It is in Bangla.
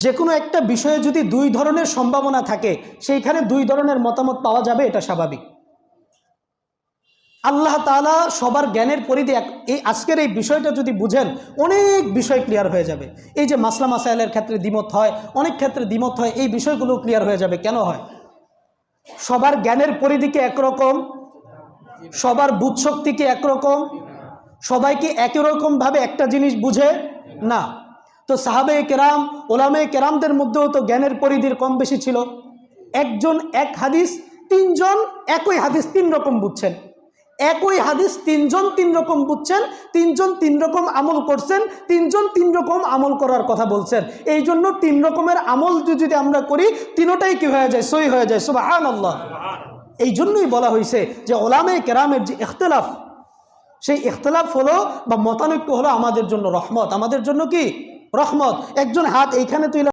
যে কোনো একটা বিষয়ে যদি দুই ধরনের সম্ভাবনা থাকে সেইখানে দুই ধরনের মতামত পাওয়া যাবে, এটা স্বাভাবিক। আল্লাহ তাআলা সবার জ্ঞানের পরিধি এই আজকের এই বিষয়টা যদি বুঝেন অনেক বিষয় ক্লিয়ার হয়ে যাবে। এই যে মাসলা মাসাইলের ক্ষেত্রে দ্বিমত হয়, অনেক ক্ষেত্রে দ্বিমত হয়, এই বিষয়গুলো ক্লিয়ার হয়ে যাবে। কেন হয়? সবার জ্ঞানের পরিধিকে একরকম, সবার বুঝশক্তি কি একরকম, সবাই কি একই রকমভাবে একটা জিনিস বুঝে না। তো সাহাবে কেরাম, ওলামে কেরামদের মধ্যেও তো জ্ঞানের পরিধির কম বেশি ছিল। একজন এক হাদিস, তিনজন একই হাদিস তিন রকম বুঝছেন, একই হাদিস তিনজন তিন রকম বুঝছেন, তিনজন তিন রকম আমল করছেন, তিনজন তিন রকম আমল করার কথা বলছেন। এই জন্য তিন রকমের আমল যদি আমরা করি তিনোটাই কি হয়ে যায়? সহি হয়ে যায়। সুবহানাল্লাহ। এই জন্যই বলা হয়েছে যে ওলামে কেরামের যে ইখতিলাফ, সেই ইখতিলাফ হলো বা মতানৈক্য হলো আমাদের জন্য রহমত। আমাদের জন্য কি রহমত? একজন হাত এইখানে তুলে